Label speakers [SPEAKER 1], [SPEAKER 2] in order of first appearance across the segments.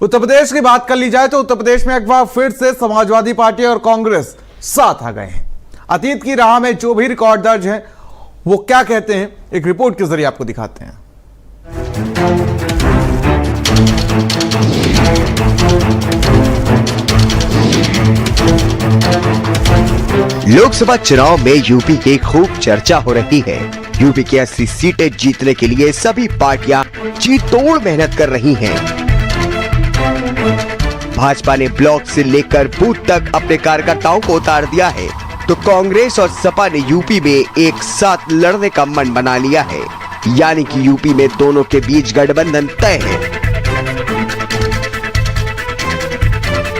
[SPEAKER 1] उत्तर प्रदेश की बात कर ली जाए तो उत्तर प्रदेश में एक बार फिर से समाजवादी पार्टी और कांग्रेस साथ आ गए हैं। अतीत की राह में जो भी रिकॉर्ड दर्ज है वो क्या कहते हैं, एक रिपोर्ट के जरिए आपको दिखाते हैं।
[SPEAKER 2] लोकसभा चुनाव में यूपी की खूब चर्चा हो रही है। यूपी की 80 सीटें जीतने के लिए सभी पार्टियां जी तोड़ मेहनत कर रही हैं। भाजपा ने ब्लॉक से लेकर बूथ तक अपने कार्यकर्ताओं को उतार दिया है, तो कांग्रेस और सपा ने यूपी में एक साथ लड़ने का मन बना लिया है। यानी कि यूपी में दोनों के बीच गठबंधन तय है।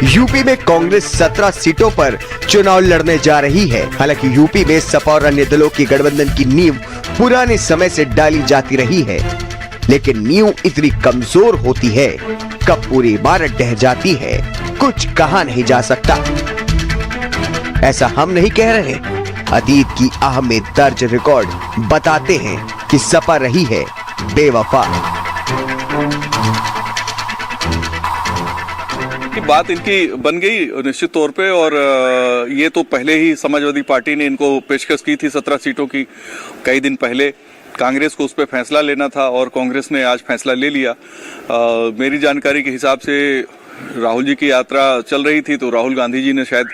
[SPEAKER 2] यूपी में कांग्रेस 17 सीटों पर चुनाव लड़ने जा रही है। हालांकि यूपी में सपा और अन्य दलों की गठबंधन की नींव पुराने समय से डाली जाती रही है, लेकिन नींव इतनी कमजोर होती है कब पूरी इमारत ढह जाती है, कुछ कहा नहीं जा सकता। ऐसा हम नहीं कह रहे, अतीत की आह में दर्ज रिकॉर्ड बताते हैं कि सपा रही है बेवफा।
[SPEAKER 3] की बात इनकी बन गई निश्चित तौर पे, और ये तो पहले ही समाजवादी पार्टी ने इनको पेशकश की थी 17 सीटों की कई दिन पहले। कांग्रेस को उस पर फैसला लेना था और कांग्रेस ने आज फैसला ले लिया। मेरी जानकारी के हिसाब से राहुल जी की यात्रा चल रही थी, तो राहुल गांधी जी ने शायद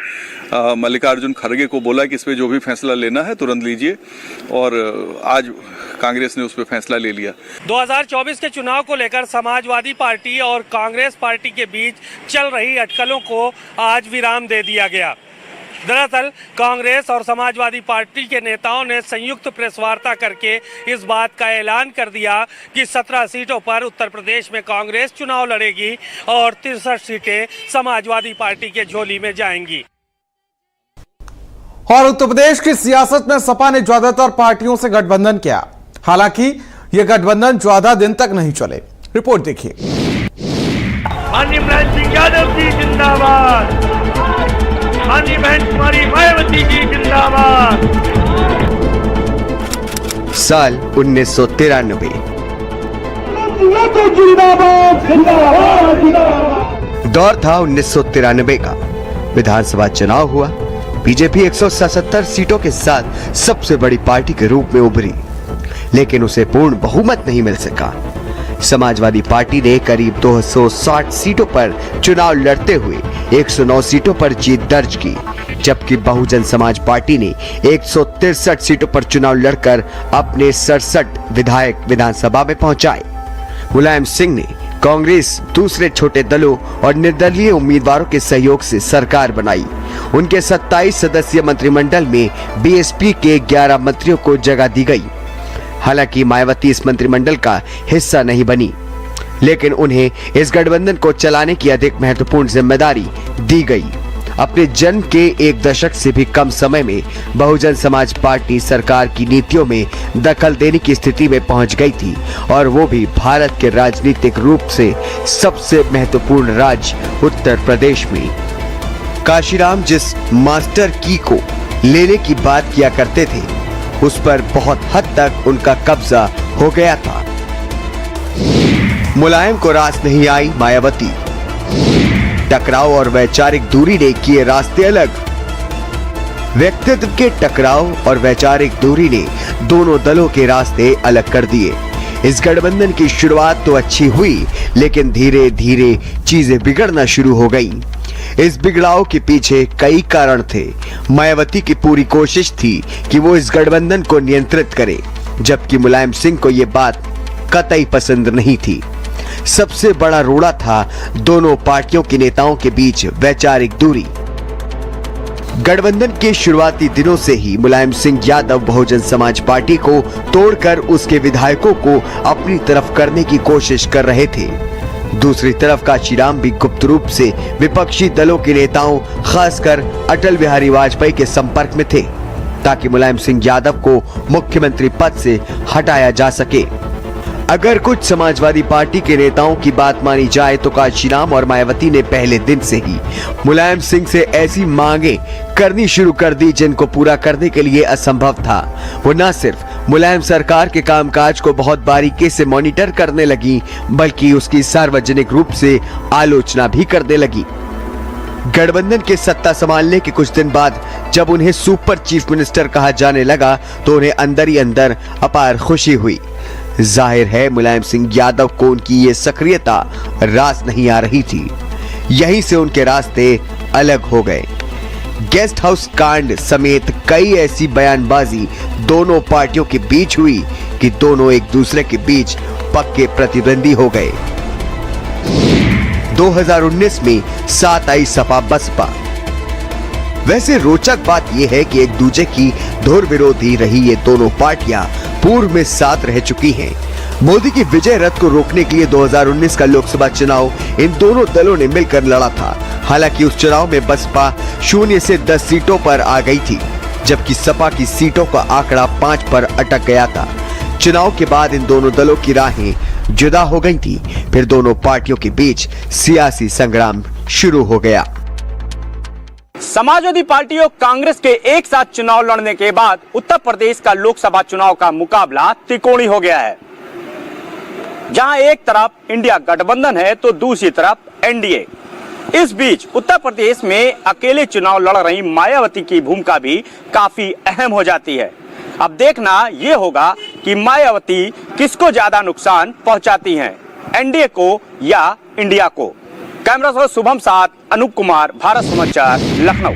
[SPEAKER 3] मल्लिकार्जुन खड़गे को बोला कि इस पे जो भी फैसला लेना है तुरंत लीजिए, और आज कांग्रेस ने उस पर फैसला ले लिया।
[SPEAKER 4] 2024 के चुनाव को लेकर समाजवादी पार्टी और कांग्रेस पार्टी के बीच चल रही अटकलों को आज विराम दे दिया गया। दरअसल कांग्रेस और समाजवादी पार्टी के नेताओं ने संयुक्त प्रेस वार्ता करके इस बात का ऐलान कर दिया कि 17 सीटों पर उत्तर प्रदेश में कांग्रेस चुनाव लड़ेगी और 63 सीटें समाजवादी पार्टी के झोली में जाएंगी।
[SPEAKER 1] और उत्तर प्रदेश की सियासत में सपा ने ज्यादातर पार्टियों से गठबंधन किया। हालांकि यह गठबंधन ज्यादा दिन तक नहीं चले। रिपोर्ट देखिए।
[SPEAKER 5] माननीय मुलायम सिंह यादव जी जिंदाबाद, माननीय बहन कुमारी मायावती जी जिंदाबाद।
[SPEAKER 2] साल 1993। दौर था 1993 का। विधानसभा चुनाव हुआ। बीजेपी 177 सीटों के साथ सबसे बड़ी पार्टी के रूप में उभरी, लेकिन उसे पूर्ण बहुमत नहीं मिल सका। समाजवादी पार्टी ने करीब 260 सीटों पर चुनाव लड़ते हुए 109 सीटों पर जीत दर्ज की, जबकि बहुजन समाज पार्टी ने 163 सीटों पर चुनाव लड़कर अपने 67 विधायक विधानसभा में पहुंचाए। मुलायम सिंह ने कांग्रेस, दूसरे छोटे दलों और निर्दलीय उम्मीदवारों के सहयोग से सरकार बनाई। उनके 27 सदस्यीय मंत्रिमंडल में बीएसपी के 11 मंत्रियों को जगह दी गई। हालांकि मायावती इस मंत्रिमंडल का हिस्सा नहीं बनी, लेकिन उन्हें इस गठबंधन को चलाने की अधिक महत्वपूर्ण जिम्मेदारी दी गई। अपने जन्म के एक दशक से भी कम समय में बहुजन समाज पार्टी सरकार की नीतियों में दखल देने की स्थिति में पहुंच गई थी, और वो भी भारत के राजनीतिक रूप से सबसे महत्वपूर्ण राज्य उत्तर प्रदेश में। काशीराम जिस मास्टर की को लेने की बात किया करते थे, उस पर बहुत हद तक उनका कब्जा हो गया था। मुलायम को रास नहीं आई मायावती। टकराव और वैचारिक दूरी ने किए रास्ते अलग। व्यक्तित्व के टकराव और वैचारिक दूरी ने दोनों दलों के रास्ते अलग कर दिए। इस गठबंधन की शुरुआत तो अच्छी हुई, लेकिन धीरे धीरे चीजें बिगड़ना शुरू हो गईं। इस बिगड़ाव के पीछे कई कारण थे। मायावती की पूरी कोशिश थी कि वो इस गठबंधन को नियंत्रित करे, जबकि मुलायम सिंह को ये बात कतई पसंद नहीं थी। सबसे बड़ा रोड़ा था दोनों पार्टियों के नेताओं के बीच वैचारिक दूरी। गठबंधन के शुरुआती दिनों से ही मुलायम सिंह यादव बहुजन समाज पार्टी को तोड़कर उसके विधायकों को अपनी तरफ करने की कोशिश कर रहे थे। दूसरी तरफ काशीराम भी गुप्त रूप से विपक्षी दलों के नेताओं, खासकर अटल बिहारी वाजपेयी के संपर्क में थे, ताकि मुलायम सिंह यादव को मुख्यमंत्री पद से हटाया जा सके। अगर कुछ समाजवादी पार्टी के नेताओं की बात मानी जाए तो काशीराम और मायावती ने पहले दिन से ही मुलायम सिंह से ऐसी मांगे करनी शुरू कर दी जिनको पूरा करने के लिए असंभव था। वो न सिर्फ मुलायम सरकार के कामकाज को बहुत बारीकी से मॉनिटर करने लगी, बल्कि उसकी सार्वजनिक रूप से आलोचना भी करने लगी। गठबंधन के सत्ता संभालने के कुछ दिन बाद जब उन्हें सुपर चीफ मिनिस्टर कहा जाने लगा तो उन्हें अंदर ही अंदर अपार खुशी हुई। जाहिर है मुलायम सिंह यादव को उनकी ये सक्रियता रास नहीं आ रही थी। यहीं से उनके रास्ते अलग हो गए। गेस्ट हाउस कांड समेत कई ऐसी बयानबाजी दोनों पार्टियों के बीच हुई कि दोनों एक दूसरे के बीच पक्के प्रतिद्वंदी हो गए। 2019 में साथ आई सपा बसपा। वैसे रोचक बात यह है कि एक दूसरे की धुर विरोधी रही ये दोनों पार्टियां पूर्व में साथ रह चुकी हैं। मोदी की विजय रथ को रोकने के लिए 2019 का लोकसभा चुनाव इन दोनों दलों ने मिलकर लड़ा था। हालांकि उस चुनाव में बसपा 0 से 10 सीटों पर आ गई थी, जबकि सपा की सीटों का आंकड़ा 5 पर अटक गया था। चुनाव के बाद इन दोनों दलों की राहें जुदा हो गई थी। फिर दोनों पार्टियों के बीच सियासी संग्राम शुरू हो गया।
[SPEAKER 6] समाजवादी पार्टी और कांग्रेस के एक साथ चुनाव लड़ने के बाद उत्तर प्रदेश का लोकसभा चुनाव का मुकाबला त्रिकोणी हो गया है, जहां एक तरफ इंडिया गठबंधन है तो दूसरी तरफ एनडीए। इस बीच उत्तर प्रदेश में अकेले चुनाव लड़ रही मायावती की भूमिका भी काफी अहम हो जाती है। अब देखना यह होगा कि मायावती किसको ज्यादा नुकसान पहुंचाती हैं, एनडीए को या इंडिया को। कैमरा से शुभम साथ अनूप कुमार, भारत समाचार, लखनऊ।